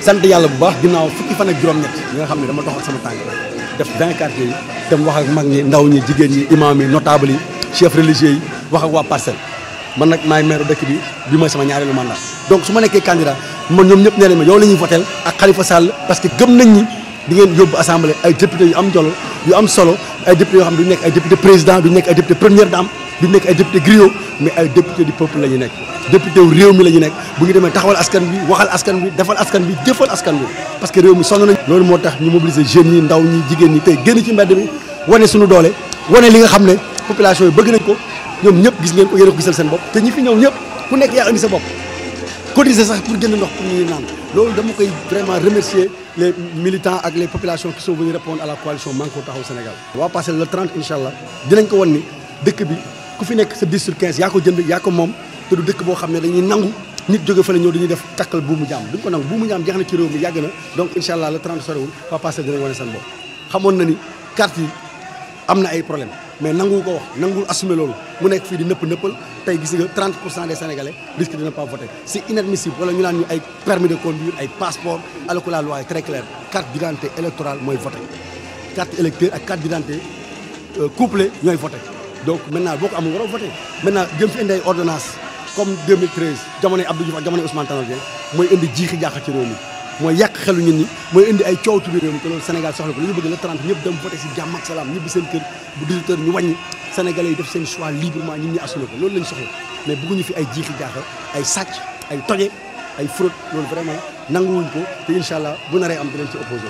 sant yàlla bu baax ginnaaw fukki fan ak juróom-ñett yi nga xam ne dama dox ak sama tànk def 20 quartiers yi dem wax ak mag ñi ndaw ñi jigéen ñi imam yi notable yi chef religieux yi wax ak waa Parcelles man nag maay maire dëkk bi mooy sama ñaareelu mandat donc su ma nekkee candidat man ñoom ñëpp nee nañ ma yow la ñuy votel ak Khalifa Sall parce que gëm nañ ñi di ngeen yóbbu assemblée ay député yu am solo ay député yoo xam ne du nekk ay député président du nekk ay député première dame du nekk ay député griot mais ay député du peuple la ñu nekk député wu réew mi la ñu nekk bu ñu demee taxawal askan bi waxal askan bi defal askan bi jëfal askan bi parce que réew mi sonn nañ loolu moo tax ñu mobiliser jeunes yi ndaw ñi jigéen ñi tey génn ci mbedd mi wane suñu doole wane li nga xam ne population yi bëgg nañ ko ñoom ñëpp gis ngeen ko yéen a ko gisal seen bopp te ñi fi ñëw ñëpp ku nekk yaa indi sa bopp cotiser sax pour jënd ndox pour ñuy naan loolu dama koy vraiment remercier les militants ak les populations qui sont venus répondre à la coalition Manko Taxawu Sénégal waa Parcelles le 30 incha allah dinañ ko wan ni dëkk bi ku fi nekk sa 10 sur 15 yaa ko jënd yaa ko moom te du dëkk boo xam ne dañuy nangu nit jóge fa la ñëw dañuy def takkal buumu jaam duñ ko nangu buumu jaam jeex na ci réew mi yàgg na donc incha allah le 30 sorewul waa Parcelles dinañ wane seen bopp xamoon na ni carte yi am na ay problème mais nangu ko wax nangu assumer loolu mu nekk fii di nëppal tey gis nga 30% des sénégalais risquent de ne pas voter c'est inadmissible wala ñu naan ñu ay permis de conduire ay passeport alors que la loi est très claire carte d'identité électorale mooy voter carte électeur ak carte d'identité couplé ñooy voter donc maintenant boo ko amul waroo voter maintenant jëm fi indi ay ordonnance comme 2013 jamonoy Abdou Diouf ak jamonoy Ousmane Tanor Dieng mooy indi jiixi jaaxa ci réew mi mooy yàq xelu nit ñi mooy indi ay coow ci biir réew mi te loolu Sénégal soxla ko li ñu bëgg le 30 ñëpp dem voter si jàmm ak salaam ñibbi seen kër bu 18 heures ñu wàññi Sénégalais yi def seen choix librement ñun ñi assumé ko loolu lañ soxla mais bëgguñu fi ay jiixi jaaxa ay sàcc ay toje ay fraude loolu vraiment nanguwuñ ko te incha allah bu naree am dinañ ci opposé